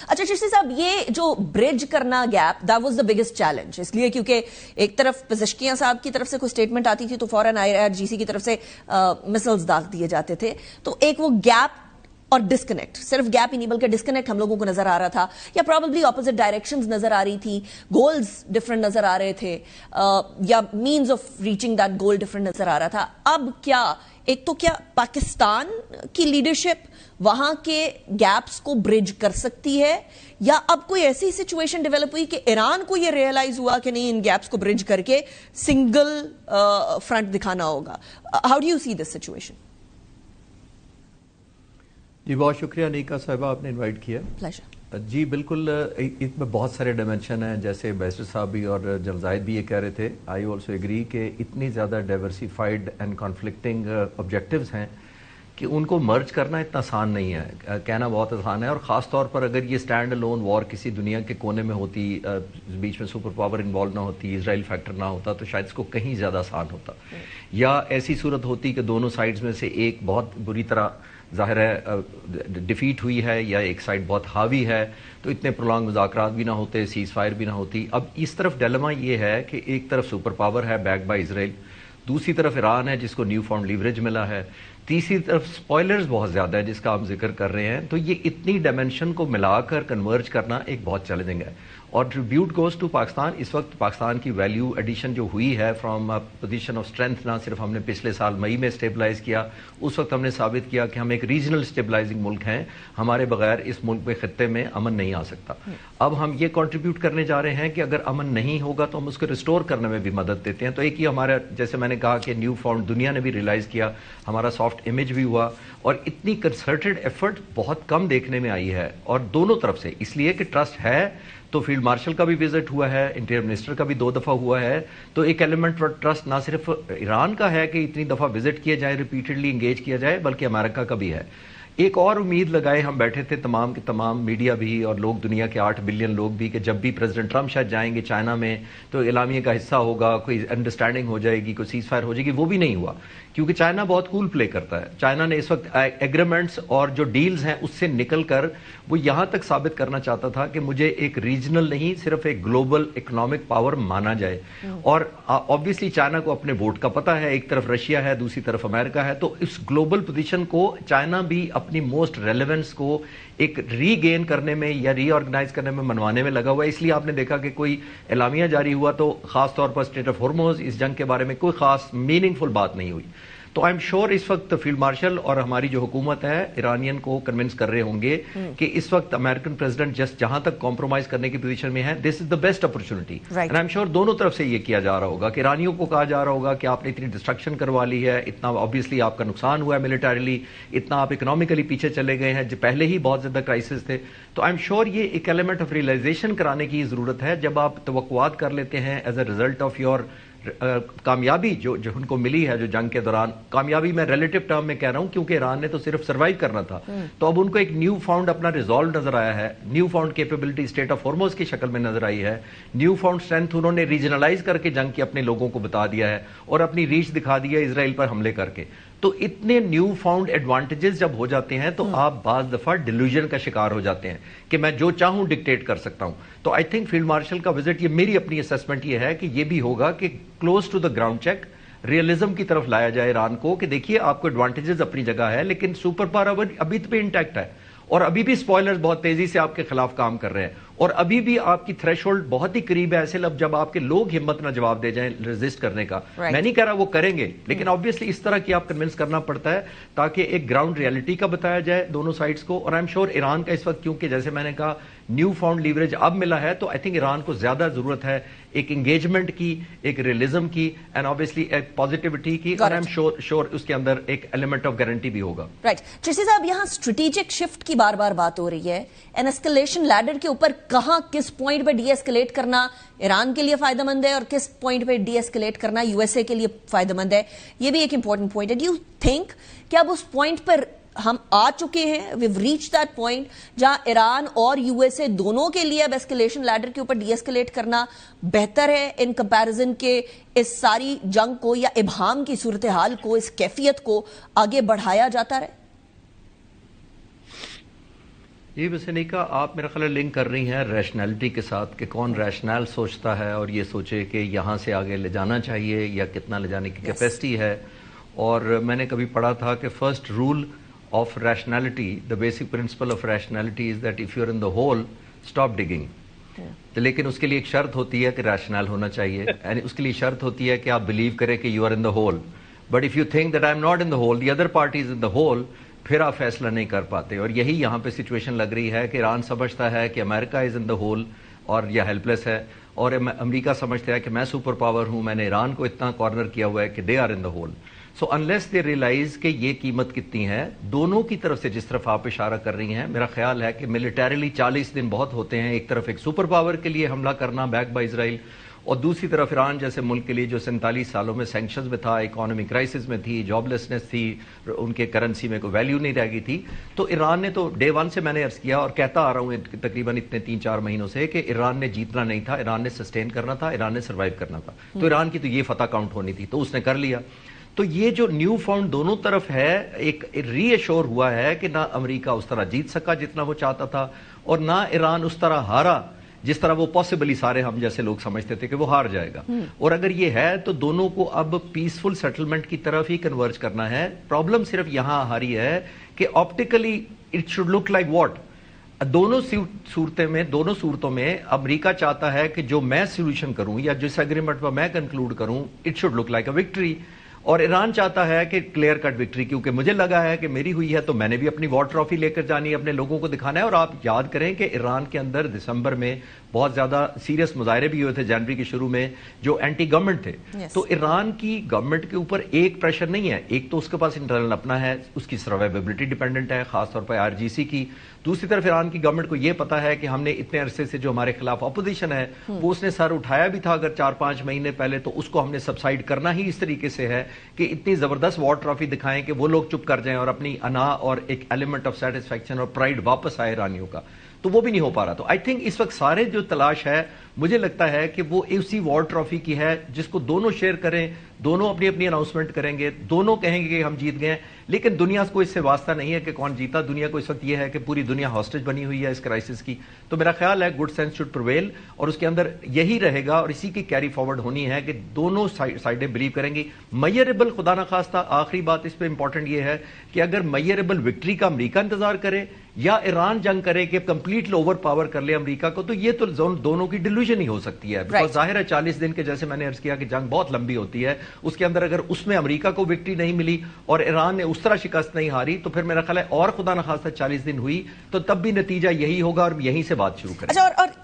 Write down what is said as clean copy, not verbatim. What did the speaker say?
اچھا چشتی صاحب, یہ جو برج کرنا gap, that was the biggest challenge, اس لیے کیونکہ ایک طرف پزشکیاں صاحب کی طرف سے کوئی اسٹیٹمنٹ آتی تھی تو فوراً IRGC کی طرف سے مسلز ڈال دیے جاتے تھے, تو ایک وہ گیپ اور ڈسکنیکٹ, صرف گیپ ہی نہیں بلکہ ڈسکنیکٹ ہم لوگوں کو نظر آ رہا تھا, یا پرابیبلی اپوزٹ ڈائریکشنز نظر آ رہی تھی, گولز ڈفرنٹ نظر آ رہے تھے, یا means of reaching that goal different نظر آ رہا تھا. اب کیا ایک تو کیا پاکستان کی لیڈرشپ وہاں کے گیپس کو برج کر سکتی ہے, یا اب کوئی ایسی سچویشن ڈیولپ ہوئی کہ ایران کو یہ ریئلائز ہوا کہ نہیں ان گیپس کو برج کر کے سنگل فرنٹ دکھانا ہوگا؟ How do you see this situation? جی بہت شکریہ نیکا صاحبہ, آپ نے انوائٹ کیا. جی بالکل, اس میں بہت سارے ڈائمینشن ہیں, جیسے بیسٹر صاحب بھی اور جنرل زاہد بھی یہ کہہ رہے تھے. آئی آلسو ایگری کہ اتنی زیادہ ڈائیورسیفائڈ اینڈ کانفلکٹنگ آبجیکٹیوز ہیں کہ ان کو مرج کرنا اتنا آسان نہیں ہے, کہنا بہت آسان ہے, اور خاص طور پر اگر یہ اسٹینڈ الون وار کسی دنیا کے کونے میں ہوتی, بیچ میں سپر پاور انوالو نہ ہوتی, اسرائیل فیکٹر نہ ہوتا, تو شاید اس کو کہیں زیادہ آسان ہوتا, یا ایسی صورت ہوتی کہ دونوں سائڈز میں سے ایک بہت بری طرح ظاہر ہے ڈیفیٹ ہوئی ہے یا ایک سائڈ بہت حاوی ہے, تو اتنے پرولانگ مذاکرات بھی نہ ہوتے, سیز فائر بھی نہ ہوتی. اب اس طرف ڈیلما یہ ہے کہ ایک طرف سپر پاور ہے بیک بائی اسرائیل, دوسری طرف ایران ہے جس کو نیو فاؤنڈ لیوریج ملا ہے, تیسری طرف سپوائلرز بہت زیادہ ہے جس کا ہم ذکر کر رہے ہیں. تو یہ اتنی ڈائمینشن کو ملا کر کنورج کرنا ایک بہت چیلنجنگ ہے. اور ٹریبیوٹ گوز ٹو پاکستان, اس وقت پاکستان کی ویلیو ایڈیشن جو ہوئی ہے فرام پوزیشن آف اسٹرینتھ, نہ صرف ہم نے پچھلے سال مئی میں اسٹیبلائز کیا, اس وقت ہم نے ثابت کیا کہ ہم ایک ریجنل اسٹیبلائزنگ ملک ہیں, ہمارے بغیر اس ملک میں خطے میں امن نہیں آ سکتا. اب ہم یہ کنٹریبیوٹ کرنے جا رہے ہیں کہ اگر امن نہیں ہوگا تو ہم اس کو ریسٹور کرنے میں بھی مدد دیتے ہیں. تو ایک ہی ہمارا, جیسے میں نے کہا کہ نیو فاؤنڈ دنیا نے بھی ریئلائز کیا, ہمارا سافٹ امیج بھی ہوا, اور اتنی کنسرٹڈ ایفرٹ بہت کم دیکھنے میں آئی ہے, اور دونوں طرف سے, اس لیے کہ ٹرسٹ ہے. تو فیلڈ مارشل کا بھی وزٹ ہوا ہے, انٹیریئر منسٹر کا بھی 2 دفعہ ہوا ہے, تو ایک ایلیمنٹ ٹرسٹ نہ صرف ایران کا ہے کہ اتنی دفعہ وزٹ کیا جائے, ریپیٹڈلی انگیج کیا جائے, بلکہ امریکہ کا بھی ہے. ایک اور امید لگائے ہم بیٹھے تھے تمام کے تمام میڈیا بھی اور لوگ, دنیا کے 8 بلین لوگ بھی, کہ جب بھی پریزیڈنٹ ٹرمپ شاید جائیں گے چائنا میں تو اعلامیے کا حصہ ہوگا, کوئی انڈرسٹینڈنگ ہو جائے گی, کوئی سیز فائر ہو جائے گی. وہ بھی نہیں ہوا, کیونکہ چائنا بہت کول پلے کرتا ہے. چائنا نے اس وقت ایگریمنٹس اور جو ڈیلز ہیں اس سے نکل کر وہ یہاں تک ثابت کرنا چاہتا تھا کہ مجھے ایک ریجنل نہیں صرف ایک گلوبل اکنامک پاور مانا جائے. اور آبویسلی چائنا کو اپنے ووٹ کا پتہ ہے, ایک طرف رشیا ہے, دوسری طرف امریکہ ہے, تو اس گلوبل پوزیشن کو چائنا بھی اپنی موسٹ ریلیونس کو ایک ری گین کرنے میں یا ری آرگنائز کرنے میں, منوانے میں لگا ہوا ہے. اس لیے آپ نے دیکھا کہ کوئی اعلامیہ جاری ہوا تو خاص طور پر اسٹریٹ آف ہارموز, اس جنگ کے بارے میں کوئی خاص میننگ فل بات نہیں ہوئی. تو آئی ایم شیور اس وقت فیلڈ مارشل اور ہماری جو حکومت ہے ایرانین کو کنونس کر رہے ہوں گے کہ اس وقت امریکن پریزیڈنٹ جسٹ جہاں تک کمپرومائز کرنے کی پوزیشن میں ہے, this is the best opportunity. And I am sure دونوں طرف سے یہ کیا جا رہا ہوگا کہ ایرانیوں کو کہا جا رہا ہوگا کہ آپ نے اتنی ڈسٹرکشن کروا لی ہے, اتنا آبویسلی آپ کا نقصان ہوا ہے ملٹریلی, اتنا آپ اکنامیکلی پیچھے چلے گئے ہیں, جو پہلے ہی بہت زیادہ کرائسس تھے. تو آئی ایم شیور یہ ایک ایلیمنٹ آف ریئلائزیشن کرانے کی ضرورت ہے. جب آپ توقعات کر لیتے ہیں as a result of your کامیابی جو ان کو ملی ہے جو جنگ کے دوران, کامیابی میں ریلیٹو ٹرم میں کہہ رہا ہوں کیونکہ ایران نے تو صرف سروائیو کرنا تھا, تو اب ان کو ایک نیو فاؤنڈ اپنا ریزالو نظر آیا ہے, new found capability strait of Hormuz کی شکل میں نظر آئی ہے, نیو فاؤنڈ اسٹرینتھ انہوں نے ریجنلائز کر کے جنگ کی اپنے لوگوں کو بتا دیا ہے, اور اپنی ریچ دکھا دیا ہے اسرائیل پر حملے کر کے. تو اتنے نیو فاؤنڈ ایڈوانٹیجز جب ہو جاتے ہیں تو آپ بعض دفعہ ڈیلوژن کا شکار ہو جاتے ہیں کہ میں جو چاہوں ڈکٹیٹ کر سکتا ہوں. تو آئی تھنک فیلڈ مارشل کا وزٹ, یہ میری اپنی اسیسمنٹ یہ ہے کہ یہ بھی ہوگا کہ close to the ground check, realism کی طرف لایا جائے ایران کو کہ دیکھیے آپ کو ایڈوانٹیجز اپنی جگہ ہے, لیکن سپر پاور ابھی بھی انٹیکٹ ہے, اور ابھی بھی سپوائلرز بہت تیزی سے آپ کے خلاف کام کر رہے ہیں, اور ابھی بھی آپ کی تھریش ہولڈ بہت ہی قریب ہے ایسے لب جب آپ کے لوگ ہمت نہ جواب دے جائیں ریزسٹ کرنے کا. میں نہیں کہہ رہا وہ کریں گے, لیکن آبویسلی اس طرح کی آپ کنونس کرنا پڑتا ہے تاکہ ایک گراؤنڈ ریئلٹی کا بتایا جائے دونوں سائڈز کو. اور آئی ایم شیور ایران کا اس وقت, کیونکہ جیسے میں نے کہا نیو فاؤنڈ لیوریج اب ملا ہے, تو آئی تھنک ایران کو زیادہ ضرورت ہے ایک انگیجمنٹ کی, ایک ریئلزم کی, اینڈ آبویسلی ایک پازیٹیوٹی کی, اور آئی ایم شیور اس کے اندر ایک ایلیمنٹ آف گارنٹی بھی ہوگا. رائٹ چشتی صاحب, یہاں اسٹریٹجک شفٹ کی بار بار بات ہو رہی ہے, این اسکلیشن لیڈر کے اوپر کہاں کس پوائنٹ پہ ڈی ایسکلیٹ کرنا ایران کے لیے فائدہ مند ہے اور کس پوائنٹ پہ ڈی ایسکلیٹ کرنا یو ایس اے کے لیے فائدہ مند ہے, یہ بھی ایک امپورٹنٹ پوائنٹ ہے. ڈو یو تھنک کہ اب اس پوائنٹ پر ہم آ چکے ہیں, ویو ریچ دیٹ پوائنٹ جہاں ایران اور یو ایس اے دونوں کے لیے اب ایسکلیشن لیڈر کے اوپر ڈی ایسکلیٹ کرنا بہتر ہے ان کمپیریزن کے اس ساری جنگ کو یا ابہام کی صورتحال کو, اس کیفیت کو آگے بڑھایا جاتا رہے؟ یہ ویسے کا آپ میرا خیال لنک کر رہی ہیں ریشنلٹی کے ساتھ کہ کون ریشنل سوچتا ہے اور یہ سوچے کہ یہاں سے آگے لے جانا چاہیے یا کتنا لے جانے کی کیپیسٹی ہے. اور میں نے کبھی پڑھا تھا کہ first rule of rationality, the basic principle of rationality is that if you are in the hole stop digging. لیکن اس کے لیے ایک شرط ہوتی ہے کہ ریشنل ہونا چاہیے, یعنی اس کے لیے شرط ہوتی ہے کہ آپ بلیو کریں کہ you are in the hole, but if you think that I am not in the hole, the other party is in the hole, پھر آپ فیصلہ نہیں کر پاتے. اور یہی یہاں پہ سچویشن لگ رہی ہے کہ ایران سمجھتا ہے کہ امریکہ از ان دا ہول اور یہ ہیلپ لیس ہے, اور امریکہ سمجھتا ہے کہ میں سپر پاور ہوں, میں نے ایران کو اتنا کارنر کیا ہوا ہے کہ they are in the hole. So unless they realise کہ یہ قیمت کتنی ہے دونوں کی طرف سے, جس طرف آپ اشارہ کر رہی ہیں, میرا خیال ہے کہ ملیٹریلی 40 دن بہت ہوتے ہیں. ایک طرف ایک سپر پاور کے لیے حملہ کرنا بیک بائی اسرائیل, اور دوسری طرف ایران جیسے ملک کے لیے جو 47 سالوں میں سینکشنز میں تھا, اکانومی کرائسس میں تھی, جاب لیسنس تھی, ان کے کرنسی میں کوئی ویلیو نہیں رہ گئی تھی. تو ایران نے تو ڈے ون سے میں نے عرض کیا اور کہتا آ رہا ہوں تقریباً اتنے 3-4 مہینوں سے کہ ایران نے جیتنا نہیں تھا, ایران نے سسٹین کرنا تھا, ایران نے سروائیو کرنا تھا. تو ایران کی تو یہ فتح کاؤنٹ ہونی تھی, تو اس نے کر لیا. تو یہ جو نیو فاؤنڈ دونوں طرف ہے, ایک ری ایشور ہوا ہے کہ نہ امریکہ اس طرح جیت سکا جتنا وہ چاہتا تھا, اور نہ ایران اس طرح ہارا جس طرح وہ پاسبلی سارے ہم جیسے لوگ سمجھتے تھے کہ وہ ہار جائے گا. اور اگر یہ ہے تو دونوں کو اب پیسفل سیٹلمنٹ کی طرف ہی کنورج کرنا ہے. پرابلم صرف یہاں آ رہی ہے کہ optically it should look like what. دونوں صورتوں میں امریکہ چاہتا ہے کہ جو میں سولوشن کروں یا جس اگریمنٹ پر میں کنکلوڈ کروں it should look like a victory, اور ایران چاہتا ہے کہ کلیئر کٹ وکٹری, کیونکہ مجھے لگا ہے کہ میری ہوئی ہے تو میں نے بھی اپنی وار ٹرافی لے کر جانی ہے, اپنے لوگوں کو دکھانا ہے. اور آپ یاد کریں کہ ایران کے اندر دسمبر میں بہت زیادہ سیریس مظاہرے بھی ہوئے تھے جنوری کے شروع میں جو اینٹی گورنمنٹ تھے. تو ایران کی گورنمنٹ کے اوپر ایک پریشر نہیں ہے, ایک تو اس کے پاس انٹرنل اپنا ہے, اس کی سروائیویبلٹی ڈیپینڈنٹ ہے خاص طور پر RGC کی. دوسری طرف ایران کی گورنمنٹ کو یہ پتا ہے کہ ہم نے اتنے عرصے سے جو ہمارے خلاف اپوزیشن ہے وہ اس نے سر اٹھایا بھی تھا اگر 4-5 مہینے پہلے, تو اس کو ہم نے سبسائڈ کرنا ہی اس طریقے سے ہے کہ اتنی زبردست وار ٹرافی دکھائیں کہ وہ لوگ چپ کر جائیں اور اپنی انا اور ایک ایلیمنٹ آف سیٹسفیکشن اور پرائڈ واپس آئے ایرانیوں کا. تو وہ بھی نہیں ہو پا رہا. تو آئی تھنک اس وقت سارے جو تلاش ہے مجھے لگتا ہے کہ وہ اسی وار ٹرافی کی ہے جس کو دونوں شیئر کریں, دونوں اپنی اپنی اناؤنسمنٹ کریں گے, دونوں کہیں گے کہ ہم جیت گئے. لیکن دنیا کو اس سے واسطہ نہیں ہے کہ کون جیتا. دنیا کو اس وقت یہ ہے کہ پوری دنیا ہاسٹیج بنی ہوئی ہے اس کرائسس کی. تو میرا خیال ہے گڈ سینس شوڈ پرویل, اور اس کے اندر یہی رہے گا اور اسی کی کیری فارورڈ ہونی ہے کہ دونوں سائڈیں بلیو کریں گی. میئربل خدا نخواستہ آخری بات اس پہ امپورٹنٹ یہ ہے کہ اگر میئربل وکٹری کا امریکہ انتظار کرے یا ایران جنگ کرے کہ کمپلیٹلی اوور پاور کر لے امریکہ کو, تو یہ تو دونوں کی ڈیلوژن ہی ہو سکتی ہے. بیکاز ظاہر ہے 40 دن کے جیسے میں نے عرض کیا کہ جنگ بہت لمبی ہوتی ہے, اس کے اندر اگر اس میں امریکہ کو وکٹری نہیں ملی اور ایران نے اس طرح شکست نہیں ہاری تو پھر میرا خیال ہے اور خدا نخواستہ 40 دن ہوئی تو تب بھی نتیجہ یہی ہوگا اور یہیں سے بات شروع کریں.